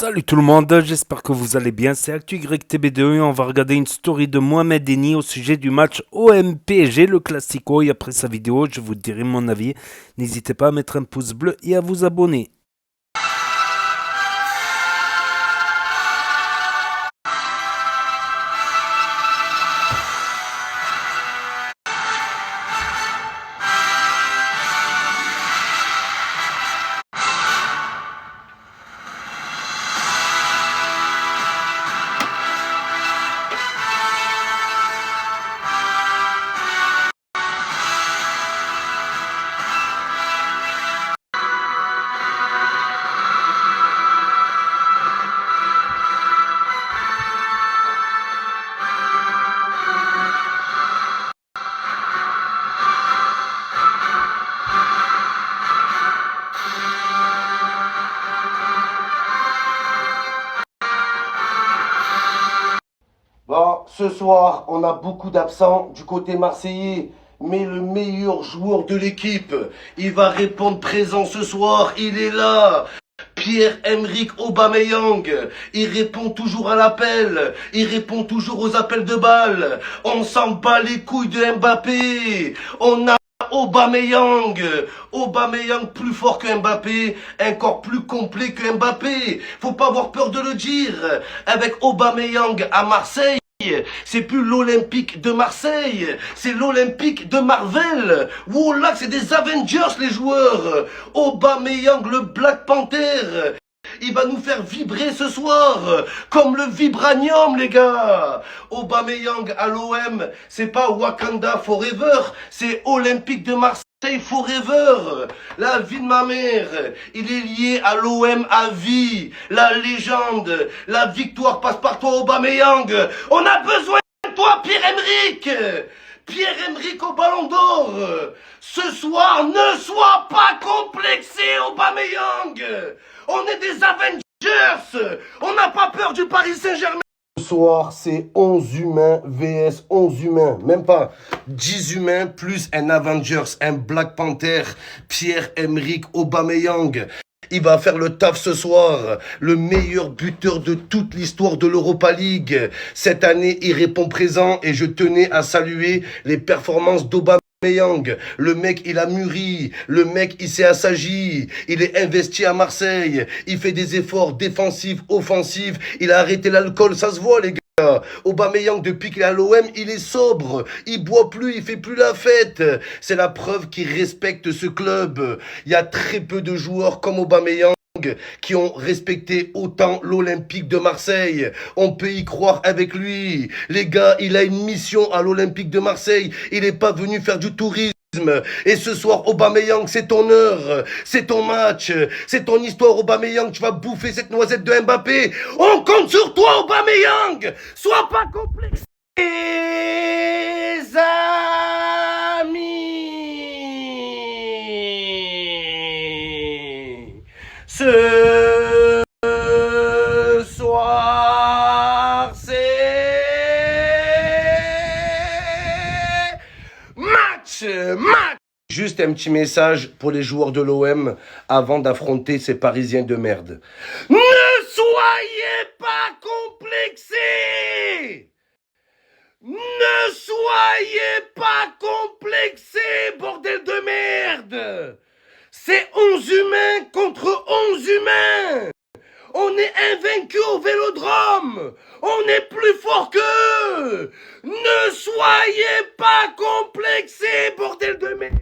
Salut tout le monde, j'espère que vous allez bien. C'est ActuYTB2 et on va regarder une story de Mohamed Eni au sujet du match OM-PSG, le Classico. Et après sa vidéo, je vous dirai mon avis. N'hésitez pas à mettre un pouce bleu et à vous abonner. Bon, ce soir, on a beaucoup d'absents du côté marseillais, mais le meilleur joueur de l'équipe, il va répondre présent ce soir, il est là. Pierre-Emerick Aubameyang, il répond toujours à l'appel, il répond toujours aux appels de balles. On s'en bat les couilles de Mbappé. On a Aubameyang, Aubameyang plus fort que Mbappé, encore plus complet que Mbappé. Faut pas avoir peur de le dire. Avec Aubameyang à Marseille, c'est plus l'Olympique de Marseille, c'est l'Olympique de Marvel. Voilà, c'est des Avengers les joueurs. Aubameyang, le Black Panther, il va nous faire vibrer ce soir, comme le vibranium, les gars. Aubameyang à l'OM, c'est pas Wakanda Forever, c'est Olympique de Marseille Forever. La vie de ma mère, il est lié à l'OM à vie. La légende, la victoire passe par toi, Aubameyang. On a besoin de toi, Pierre-Emerick. Pierre-Emerick au Ballon d'Or. Ce soir, ne sois pas complexé, Aubameyang. On est des Avengers. On n'a pas peur du Paris Saint-Germain. Ce soir, c'est 11 humains vs 11 humains. Même pas 10 humains plus un Avengers, un Black Panther, Pierre-Emerick Aubameyang. Il va faire le taf ce soir. Le meilleur buteur de toute l'histoire de l'Europa League. Cette année, il répond présent et je tenais à saluer les performances d'Aubameyang. Le mec, il a mûri. Le mec, il s'est assagi. Il est investi à Marseille. Il fait des efforts défensifs, offensifs. Il a arrêté l'alcool, ça se voit, les gars. Aubameyang, depuis qu'il est à l'OM, il est sobre. Il boit plus, il fait plus la fête. C'est la preuve qu'il respecte ce club. Il y a très peu de joueurs comme Aubameyang qui ont respecté autant l'Olympique de Marseille. On peut y croire avec lui. Les gars, il a une mission à l'Olympique de Marseille. Il n'est pas venu faire du tourisme. Et ce soir, Aubameyang, c'est ton heure, c'est ton match, c'est ton histoire, Aubameyang. Tu vas bouffer cette noisette de Mbappé. On compte sur toi, Aubameyang. Sois pas complexé, les amis. Ce soir, c'est match. Juste un petit message pour les joueurs de l'OM avant d'affronter ces Parisiens de merde. Ne soyez pas complexés. Ne soyez pas complexés, bordel de merde. C'est 11 humains contre 11 humains. On est invaincus au Vélodrome. On est plus fort qu'eux. Ne soyez pas complexés, bordel de merde.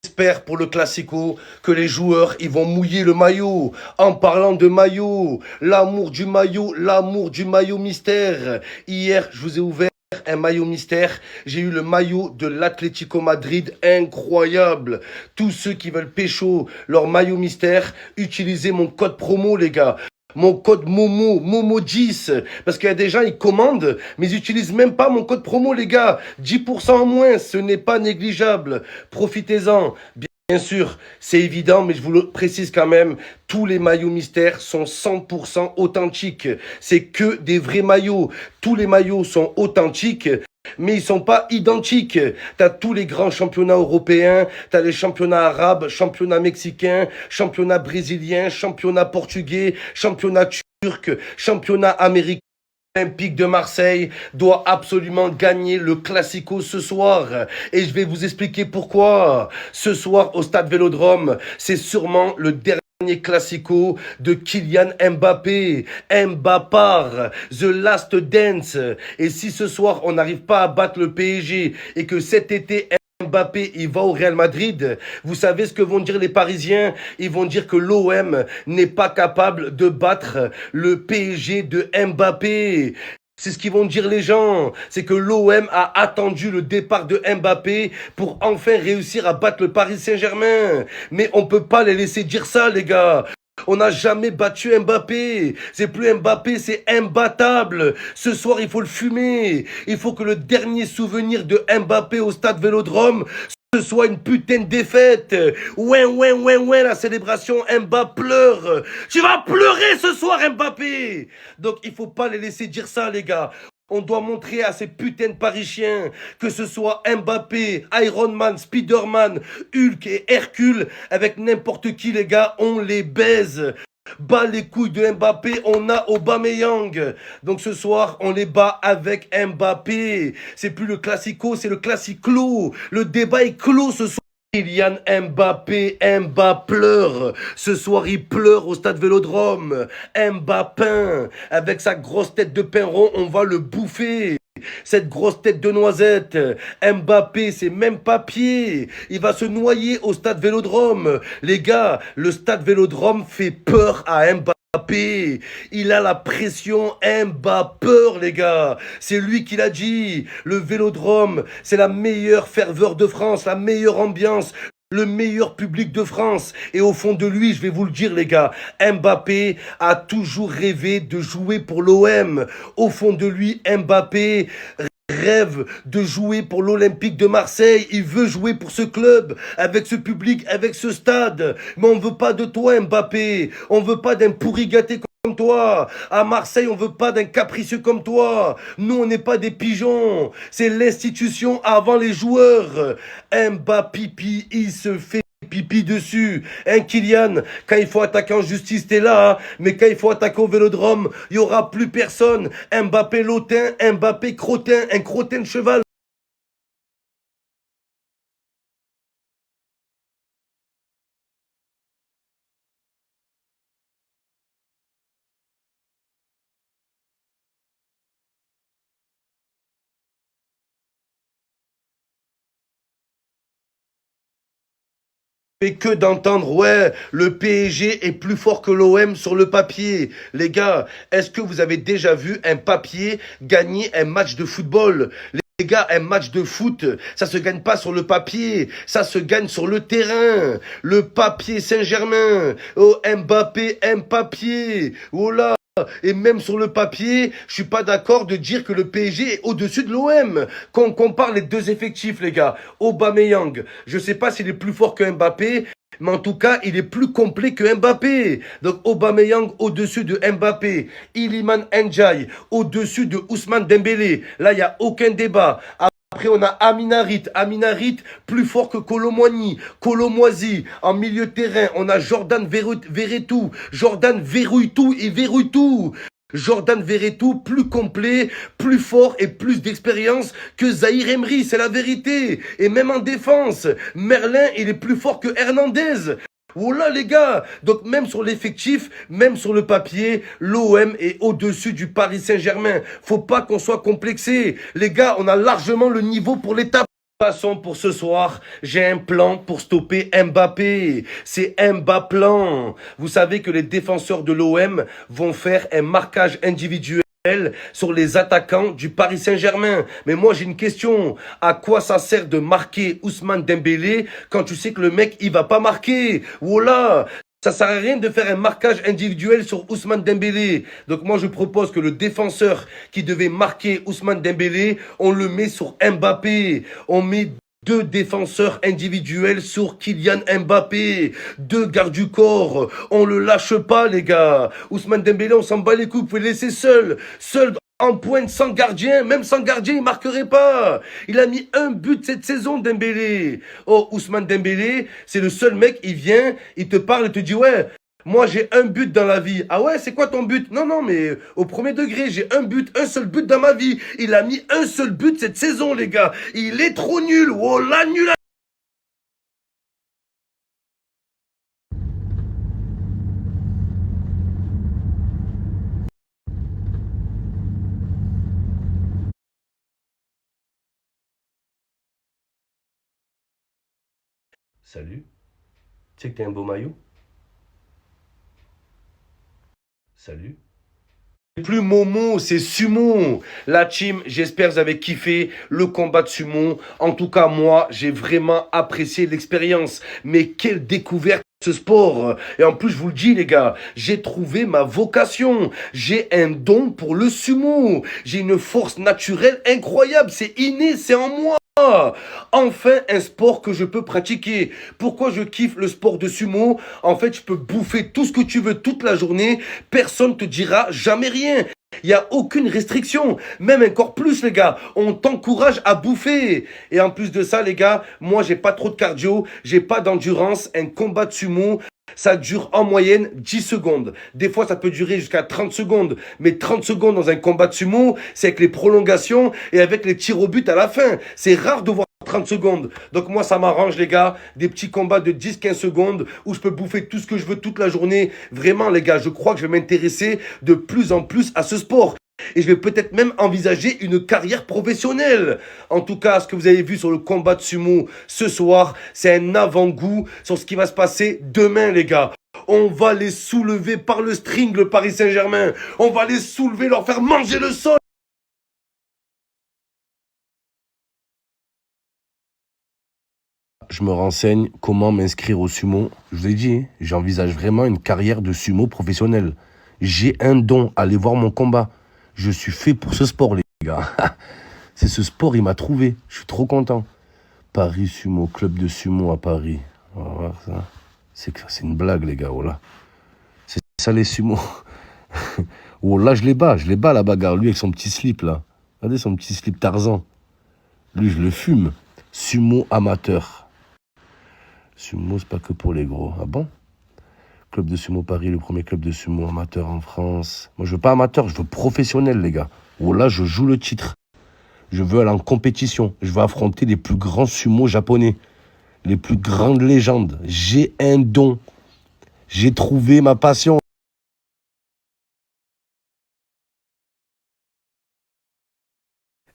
J'espère pour le Classico que les joueurs ils vont mouiller le maillot. En parlant de maillot, l'amour du maillot mystère. Hier, je vous ai ouvert un maillot mystère. J'ai eu le maillot de l'Atlético Madrid, incroyable. Tous ceux qui veulent pécho leur maillot mystère, utilisez mon code promo, les gars. Mon code Momo10, parce qu'il y a des gens, ils commandent, mais ils n'utilisent même pas mon code promo, les gars. 10% en moins, ce n'est pas négligeable. Profitez-en. Bien sûr, c'est évident, mais je vous le précise quand même, tous les maillots mystères sont 100% authentiques. C'est que des vrais maillots. Tous les maillots sont authentiques, mais ils sont pas identiques. T'as tous les grands championnats européens, t'as les championnats arabes, championnats mexicains, championnats brésiliens, championnats portugais, championnats turc, championnat américain. Olympique de Marseille doit absolument gagner le Classico ce soir. Et je vais vous expliquer pourquoi. Ce soir au Stade Vélodrome, c'est sûrement le dernier Classico de Kylian Mbappé. Mbappar, The Last Dance. Et si ce soir on n'arrive pas à battre le PSG et que cet été Mbappé, il va au Real Madrid, vous savez ce que vont dire les Parisiens? Ils vont dire que l'OM n'est pas capable de battre le PSG de Mbappé. C'est ce qu'ils vont dire les gens. C'est que l'OM a attendu le départ de Mbappé pour enfin réussir à battre le Paris Saint-Germain. Mais on peut pas les laisser dire ça, les gars. On n'a jamais battu Mbappé. C'est plus Mbappé, c'est imbattable. Ce soir, il faut le fumer. Il faut que le dernier souvenir de Mbappé au Stade Vélodrome ce soit une putain de défaite. Ouais, la célébration, Mbappé pleure. Tu vas pleurer ce soir, Mbappé. Donc, il faut pas les laisser dire ça, les gars. On doit montrer à ces putains de Parisiens, que ce soit Mbappé, Iron Man, Spider-Man, Hulk et Hercule, avec n'importe qui, les gars, on les baise. Bas les couilles de Mbappé, on a Aubameyang. Donc ce soir, on les bat avec Mbappé. C'est plus le classico, c'est le classiclo. Le débat est clos ce soir. Kylian Mbappé, Mbappé pleure. Ce soir, il pleure au Stade Vélodrome. Mbappé, avec sa grosse tête de pain rond, on va le bouffer. Cette grosse tête de noisette, Mbappé, c'est même pas pied. Il va se noyer au Stade Vélodrome. Les gars, le Stade Vélodrome fait peur à Mbappé. Il a la pression, Mbappé, les gars. C'est lui qui l'a dit. Le Vélodrome, c'est la meilleure ferveur de France, la meilleure ambiance. Le meilleur public de France. Et au fond de lui, je vais vous le dire, les gars, Mbappé a toujours rêvé de jouer pour l'OM. Au fond de lui, Mbappé rêve de jouer pour l'Olympique de Marseille. Il veut jouer pour ce club, avec ce public, avec ce stade. Mais on veut pas de toi, Mbappé. On veut pas d'un pourri gâté comme toi. À Marseille, on veut pas d'un capricieux comme toi. Nous, on n'est pas des pigeons. C'est l'institution avant les joueurs. Mbappé, il se fait pipi dessus. Kylian, quand il faut attaquer en justice, t'es là. Hein. Mais quand il faut attaquer au Vélodrome, il y aura plus personne. Mbappé lotin, Mbappé crottin, un crottin de cheval. Fait que d'entendre, ouais, le PSG est plus fort que l'OM sur le papier. Les gars, est-ce que vous avez déjà vu un papier gagner un match de football? Les gars, un match de foot, ça se gagne pas sur le papier, ça se gagne sur le terrain. Le papier Saint-Germain, oh Mbappé, oh là. Et même sur le papier, je suis pas d'accord de dire que le PSG est au-dessus de l'OM. Quand on compare les deux effectifs, les gars, Aubameyang, je sais pas s'il est plus fort que Mbappé, mais en tout cas, il est plus complet que Mbappé. Donc Aubameyang au-dessus de Mbappé, Iliman Ndiaye au-dessus de Ousmane Dembélé. Là, il y a aucun débat. Après, on a Aminarit, plus fort que Colomoisy, en milieu de terrain. On a Jordan Verretou. Jordan verrouille tout. Jordan Verretou, plus complet, plus fort et plus d'expérience que Zahir Emery, c'est la vérité. Et même en défense, Merlin, il est plus fort que Hernandez. Voilà les gars, donc même sur l'effectif, même sur le papier, l'OM est au-dessus du Paris Saint-Germain. Faut pas qu'on soit complexé. Les gars, on a largement le niveau pour l'étape. De toute façon, pour ce soir, j'ai un plan pour stopper Mbappé. C'est Mbappé plan. Vous savez que les défenseurs de l'OM vont faire un marquage individuel sur les attaquants du Paris Saint-Germain. Mais moi, j'ai une question. À quoi ça sert de marquer Ousmane Dembélé quand tu sais que le mec, il va pas marquer? Voilà. Ça sert à rien de faire un marquage individuel sur Ousmane Dembélé. Donc moi, je propose que le défenseur qui devait marquer Ousmane Dembélé, on le met sur Mbappé. On met deux défenseurs individuels sur Kylian Mbappé. Deux gardes du corps. On le lâche pas, les gars. Ousmane Dembélé, on s'en bat les couilles. Vous pouvez le laisser seul. Seul en pointe, sans gardien. Même sans gardien, il marquerait pas. Il a mis un but cette saison, Dembélé. Oh, Ousmane Dembélé, c'est le seul mec, il vient, il te parle et te dit, ouais, Moi, j'ai un but dans la vie. Ah ouais, c'est quoi ton but? Non, non, mais au premier degré, j'ai un but, un seul but dans ma vie. Il a mis un seul but cette saison, les gars. Il est trop nul. Oh là, nul. Salut. Tu sais que t'es un beau maillot? Salut. C'est plus Momo, c'est Sumo. La team, j'espère que vous avez kiffé le combat de Sumo. En tout cas, moi, j'ai vraiment apprécié l'expérience. Mais quelle découverte ce sport. Et en plus, je vous le dis, les gars, j'ai trouvé ma vocation. J'ai un don pour le sumo. J'ai une force naturelle incroyable. C'est inné, c'est en moi. Enfin, un sport que je peux pratiquer. Pourquoi je kiffe le sport de sumo? En fait, je peux bouffer tout ce que tu veux toute la journée. Personne te dira jamais rien. Il n'y a aucune restriction. Même encore plus, les gars. On t'encourage à bouffer. Et en plus de ça, les gars, moi, j'ai pas trop de cardio. J'ai pas d'endurance. Un combat de sumo, ça dure en moyenne 10 secondes. Des fois, ça peut durer jusqu'à 30 secondes. Mais 30 secondes dans un combat de sumo, c'est avec les prolongations et avec les tirs au but à la fin. C'est rare de voir 30 secondes. Donc moi, ça m'arrange, les gars. Des petits combats de 10-15 secondes où je peux bouffer tout ce que je veux toute la journée. Vraiment, les gars, je crois que je vais m'intéresser de plus en plus à ce sport. Et je vais peut-être même envisager une carrière professionnelle. En tout cas, ce que vous avez vu sur le combat de sumo ce soir, c'est un avant-goût sur ce qui va se passer demain, les gars. On va les soulever par le string, le Paris Saint-Germain. On va les soulever, leur faire manger le sol. Je me renseigne comment m'inscrire au sumo. Je vous ai dit, hein, j'envisage vraiment une carrière de sumo professionnel. J'ai un don, allez voir mon combat. Je suis fait pour ce sport, les gars. C'est ce sport, il m'a trouvé. Je suis trop content. Paris Sumo, club de sumo à Paris. On va voir ça. C'est une blague, les gars. Oh là. C'est ça, les sumo. Oh là, je les bats, la bagarre. Lui, avec son petit slip, là. Regardez son petit slip Tarzan. Lui, je le fume. Sumo amateur. Sumo, c'est pas que pour les gros. Ah bon? Club de sumo Paris, le premier club de sumo amateur en France. Moi, je veux pas amateur, je veux professionnel, les gars. Oh là, je joue le titre. Je veux aller en compétition. Je veux affronter les plus grands sumo japonais. Les plus grandes légendes. J'ai un don. J'ai trouvé ma passion.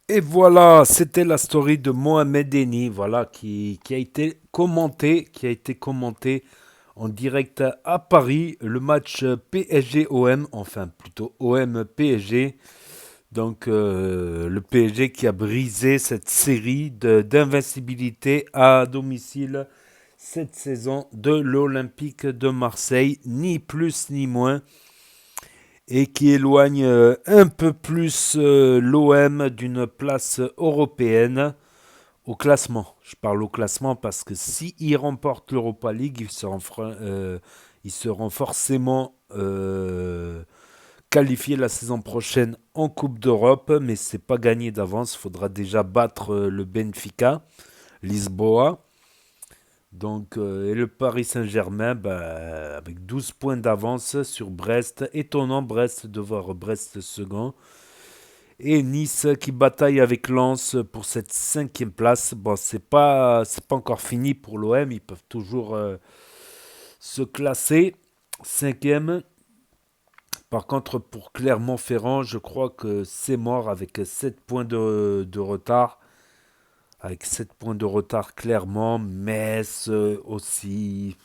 Et voilà, c'était la story de Mohamed Eni, voilà, qui a été commenté en direct à Paris, le match PSG-OM, enfin plutôt OM-PSG. Donc le PSG qui a brisé cette série d'invincibilité à domicile cette saison de l'Olympique de Marseille, ni plus ni moins, et qui éloigne un peu plus l'OM d'une place européenne au classement. Je parle au classement parce que s'ils remportent l'Europa League, ils seront forcément qualifiés la saison prochaine en Coupe d'Europe, mais c'est pas gagné d'avance. Il faudra déjà battre le Benfica, Lisboa. Donc, et le Paris Saint-Germain, bah, avec 12 points d'avance sur Brest. Étonnant, Brest, de voir Brest second. Et Nice qui bataille avec Lens pour cette cinquième place. Bon, c'est pas encore fini pour l'OM. Ils peuvent toujours se classer cinquième. Par contre, pour Clermont-Ferrand, je crois que c'est mort avec 7 points de retard. Avec 7 points de retard, Clermont. Metz aussi.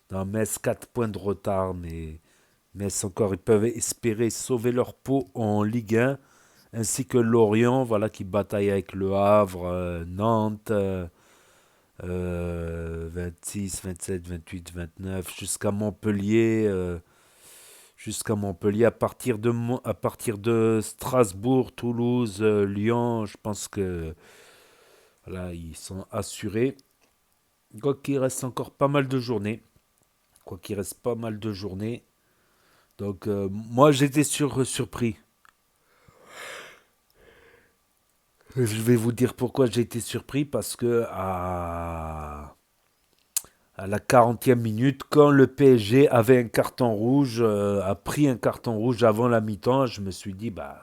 Dans Metz, 4 points de retard. Mais Metz encore, ils peuvent espérer sauver leur peau en Ligue 1. Ainsi que Lorient, voilà, qui bataille avec Le Havre, Nantes, 26, 27, 28, 29, jusqu'à Montpellier, à partir de Strasbourg, Toulouse, Lyon, je pense que voilà, ils sont assurés. Quoi qu'il reste encore pas mal de journées. Quoi qu'il reste pas mal de journées. Donc moi j'étais surpris. Je vais vous dire pourquoi j'ai été surpris, parce que à la 40e minute, quand le PSG avait un carton rouge, a pris un carton rouge avant la mi-temps, je me suis dit, bah,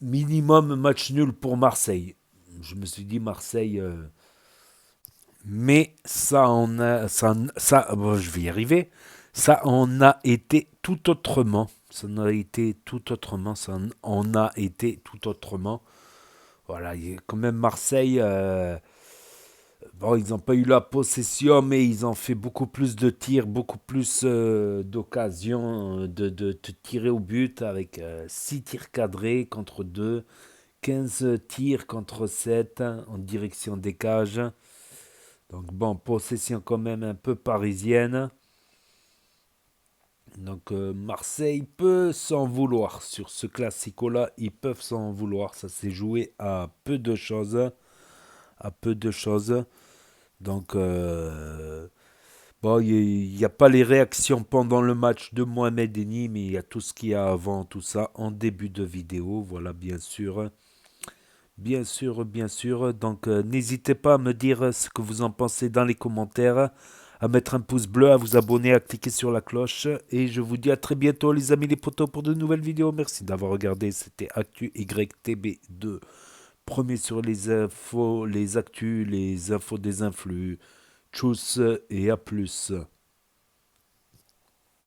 minimum match nul pour Marseille. Je me suis dit, Marseille, mais ça en a, ça bon, je vais y arriver, ça en a été tout autrement. Ça en a été tout autrement, ça en a été tout autrement. Voilà, il y a quand même Marseille. Bon, ils n'ont pas eu la possession, mais ils ont fait beaucoup plus de tirs, beaucoup plus d'occasions de tirer au but avec 6 tirs cadrés contre 2, 15 tirs contre 7 en direction des cages. Donc bon, possession quand même un peu parisienne. Donc Marseille peut s'en vouloir sur ce classico-là, ils peuvent s'en vouloir. Ça s'est joué à peu de choses, à peu de choses. Donc bon, il n'y a pas les réactions pendant le match de Mohamed Eni, mais il y a tout ce qu'il y a avant tout ça en début de vidéo. Voilà, bien sûr. Bien sûr, bien sûr. Donc, n'hésitez pas à me dire ce que vous en pensez dans les commentaires, à mettre un pouce bleu, à vous abonner, à cliquer sur la cloche. Et je vous dis à très bientôt, les amis, les potos, pour de nouvelles vidéos. Merci d'avoir regardé. C'était Actu YTB2. Premier sur les infos, les actus, les infos des influx. Tchuss et à plus.